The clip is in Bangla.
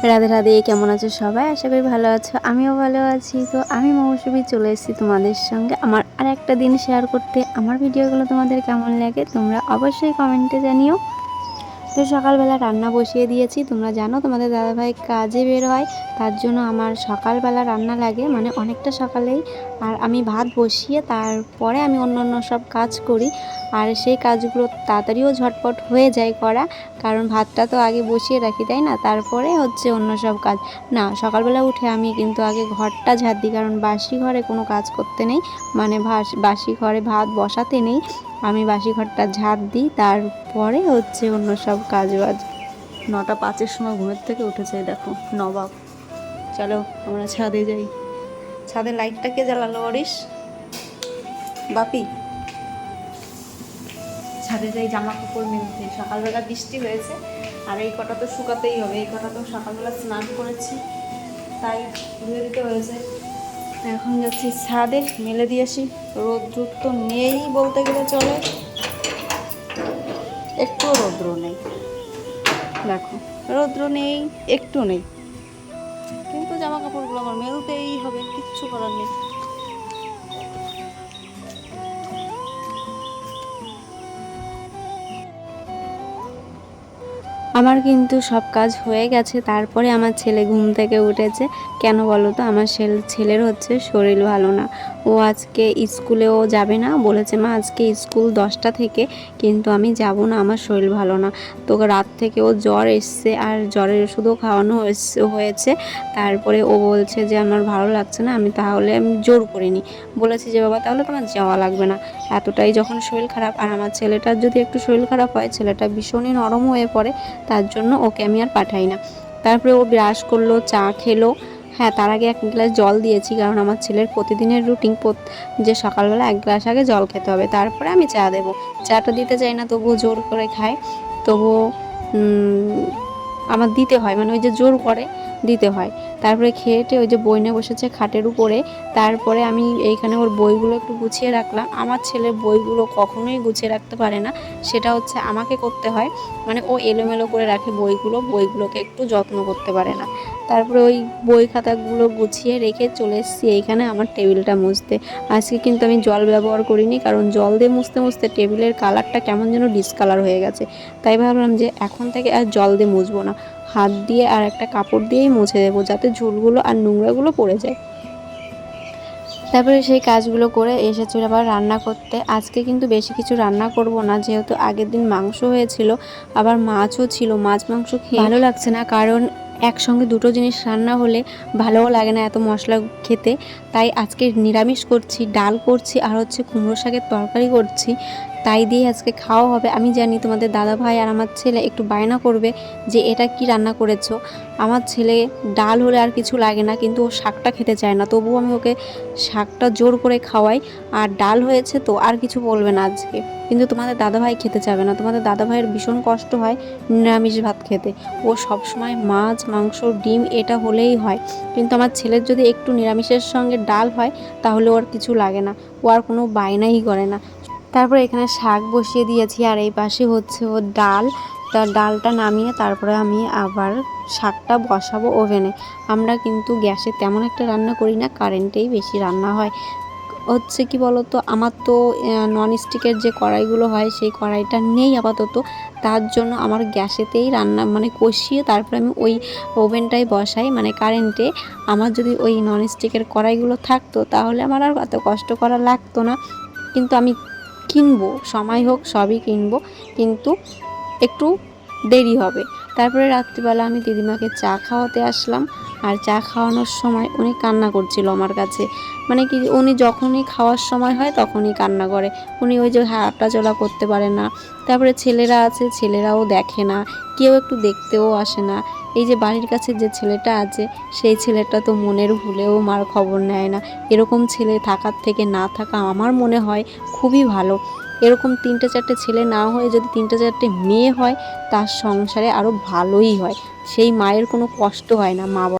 রাধে রাধে, কেমন আছো সবাই? আশা করি ভালো আছো, আমিও ভালো আছি। তো আমি মৌসুমী চলে এসেছি তোমাদের সঙ্গে আমার আর একটা দিন শেয়ার করতে। আমার ভিডিওগুলো তোমাদের কেমন লাগে তোমরা অবশ্যই কমেন্টে জানিও। তো সকালবেলা রান্না বসিয়ে দিয়েছি। তোমরা জানো তোমাদের দাদাভাই কাজে বের হয়, তার জন্য আমার সকালবেলা রান্না লাগে, মানে অনেকটা সকালেই। আর আমি ভাত বসিয়ে তারপরে আমি অন্য সব কাজ করি। আর সেই কাজগুলো তাড়াতাড়িও ঝটপট হয়ে যায় করা, কারণ ভাতটা তো আগে বসিয়ে রাখি, তাই না? তারপরে হচ্ছে অন্য সব কাজ। না, সকালবেলা উঠে আমি কিন্তু আগে ঘরটা ঝাড় দিই, কারণ বাসি ঘরে কোনো কাজ করতে নেই, মানে বাসি ঘরে ভাত বসাতে নেই। আমি বাসি ঘরটা ঝাড় দিই, তারপরে হচ্ছে অন্য সব কাজ বাজ। 9টা 5-এর সময় ঘুমের থেকে উঠেছে, দেখো নবাব। চলো আমরা ছাদে যাই। ছাদের লাইটটা কে জ্বালালো অরিস? বাপি। ছাদে যাই জামা কাপড় মেলতে। সকালবেলা বৃষ্টি হয়েছে, আর এই কটা তো শুকাতেই হবে। এই কটা তো সকালবেলা স্নান করেছি, তাই ধুয়ে দিতে হয়েছে। এখন যাচ্ছি ছাদে, মেলে দিয়ে আসি। রোদ্র তো নেই বলতে গেলে চলে, একটু রৌদ্র নেই। দেখো রৌদ্র নেই, একটু নেই, কিন্তু জামা কাপড়গুলো আমার মেলতেই হবে, কিচ্ছু করার নেই। আমার কিন্তু সব কাজ হয়ে গেছে। তারপরে আমার ছেলে ঘুম থেকে উঠেছে। কেন বলো তো? আমার ছেলের হচ্ছে শরীর ভালো না। ও আজকে স্কুলেও যাবে না, বলেছে মা আজকে স্কুল 10টা থেকে, কিন্তু আমি যাব না, আমার শরীর ভালো না। তো রাত থেকে ও জ্বর এসছে, আর জ্বরের ওষুধও খাওয়ানো হয়েছে। তারপরে ও বলছে যে আমার ভালো লাগছে না। আমি জোর করিনি, বলেছি যে বাবা তাহলে তোমার যাওয়া লাগবে না, এতটাই যখন শরীর খারাপ। আর আমার ছেলেটার যদি একটু শরীর খারাপ হয়, ছেলেটা ভীষণই নরম হয়ে পড়ে, তার জন্য ওকে আমি আর পাঠাই না। তারপরে ও ব্রাশ করলো, চা খেলো। হ্যাঁ, তার আগে 1 গ্লাস জল দিয়েছি, কারণ আমার ছেলের প্রতিদিনের রুটিন যে সকালবেলা 1 গ্লাস আগে জল খেতে হবে, তারপরে আমি চা দেবো। চাটা দিতে চাই না, তবুও জোর করে খায়। তবুও আমার দিতে হয়, মানে ওই যে জোর করে দিতে হয়। তারপরে খেয়েটে ওই যে বই নিয়ে বসেছে খাটের উপরে। তারপরে আমি এইখানে ওর বইগুলো একটু গুছিয়ে রাখলাম। আমার ছেলের বইগুলো কখনোই গুছিয়ে রাখতে পারে না, সেটা হচ্ছে আমাকে করতে হয়। মানে ও এলোমেলো করে রাখে বইগুলোকে একটু যত্ন করতে পারে না। তারপরে ওই বই খাতাগুলো গুছিয়ে রেখে চলে এসেছি এইখানে আমার টেবিলটা মুছতে। আজকে কিন্তু আমি জল ব্যবহার করিনি, কারণ জল দিয়ে মুছতে টেবিলের কালারটা কেমন যেন ডিসকালার হয়ে গেছে। তাই ভাবলাম যে এখন থেকে আর জল দিয়ে মুছবো না, হাত দিয়ে আর একটা কাপড় দিয়েই মুছে দেবো, যাতে ঝুলগুলো আর নোংরাগুলো পড়ে যায়। তারপরে সেই কাজগুলো করে এসেছি আবার রান্না করতে। আজকে কিন্তু বেশি কিছু রান্না করব না, যেহেতু আগের দিন মাংস হয়েছিল, আবার মাছও ছিল। মাছ মাংস খেয়ে ভালো লাগছে না, কারণ একসঙ্গে দুটো জিনিস রান্না হলে ভালোও লাগে না এত মশলা খেতে। তাই আজকে নিরামিষ করছি, ডাল করছি, আর হচ্ছে কুমড়ো শাকের তরকারি করছি। তাই দিয়ে আজকে খাওয়া হবে। আমি জানি তোমাদের দাদা ভাই আর আমার ছেলে একটু বায়না করবে যে এটা কি রান্না করেছো। আমার ছেলে ডাল হলে আর কিছু লাগে না, কিন্তু ও শাকটা খেতে চায় না, তবুও আমি ওকে শাকটা জোর করে খাওয়াই। আর ডাল হয়েছে তো আর কিছু বলবে না আজকে। কিন্তু তোমাদের দাদাভাই খেতে চাবে না, তোমাদের দাদাভাইয়ের ভীষণ কষ্ট হয় নিরামিষ ভাত খেতে। ও সবসময় মাছ মাংস ডিম এটা হলেই হয়, কিন্তু আমার ছেলের যদি একটু নিরামিষের সঙ্গে ডাল হয়, তাহলে ওর কিছু লাগে না, ও আর কোনো বায়নাই করে না। তারপর এখানে শাক বসিয়ে দিয়েছি, আর এই পাশে হচ্ছে ও ডাল। তার ডালটা নামিয়ে তারপরে আমি আবার শাকটা বসাবো ওভেনে। আমরা কিন্তু গ্যাসে তেমন একটা রান্না করি না, কারেন্টেই বেশি রান্না হয়। হচ্ছে কি বলতো, আমার তো ননস্টিকের যে কড়াইগুলো হয় সেই কড়াইটা নেই আপাতত, তার জন্য আমার গ্যাসেতেই রান্না, মানে কষিয়ে তারপরে আমি ওই ওভেনটাই বসাই, মানে কারেন্টে। আমার যদি ওই ননস্টিকের কড়াইগুলো থাকতো, তাহলে আমার আর এত কষ্ট করা লাগতো না। কিন্তু আমি কিনবো, সময় হোক সবই কিনবো, কিন্তু একটু দেরি হবে। তারপরে রাত্রিবেলা আমি দিদিমাকে চা খাওয়াতে আসলাম, আর চা খাওয়ানোর সময় উনি কান্না করছিল আমার কাছে। মানে কি, উনি যখনই খাওয়ার সময় হয় তখনই কান্না করে। উনি ওই যে হাঁটাচলা করতে পারে না। তারপরে ছেলেরা আছে, ছেলেরাও দেখে না, কেউ একটু দেখতেও আসে না। এই যে বাড়ির কাছে যে ছেলেটা আছে, সেই ছেলেটা তো মনের ভুলেও মার খবর নেয় না। এরকম ছেলে থাকার থেকে না থাকা আমার মনে হয় খুবই ভালো। এরকম 3টে 4টে ছেলে না হয়ে যদি 3টে 4টে মেয়ে হয়, তার সংসারে আরও ভালোই হয়। সেই মায়ের কোনো কষ্ট হয় না, মা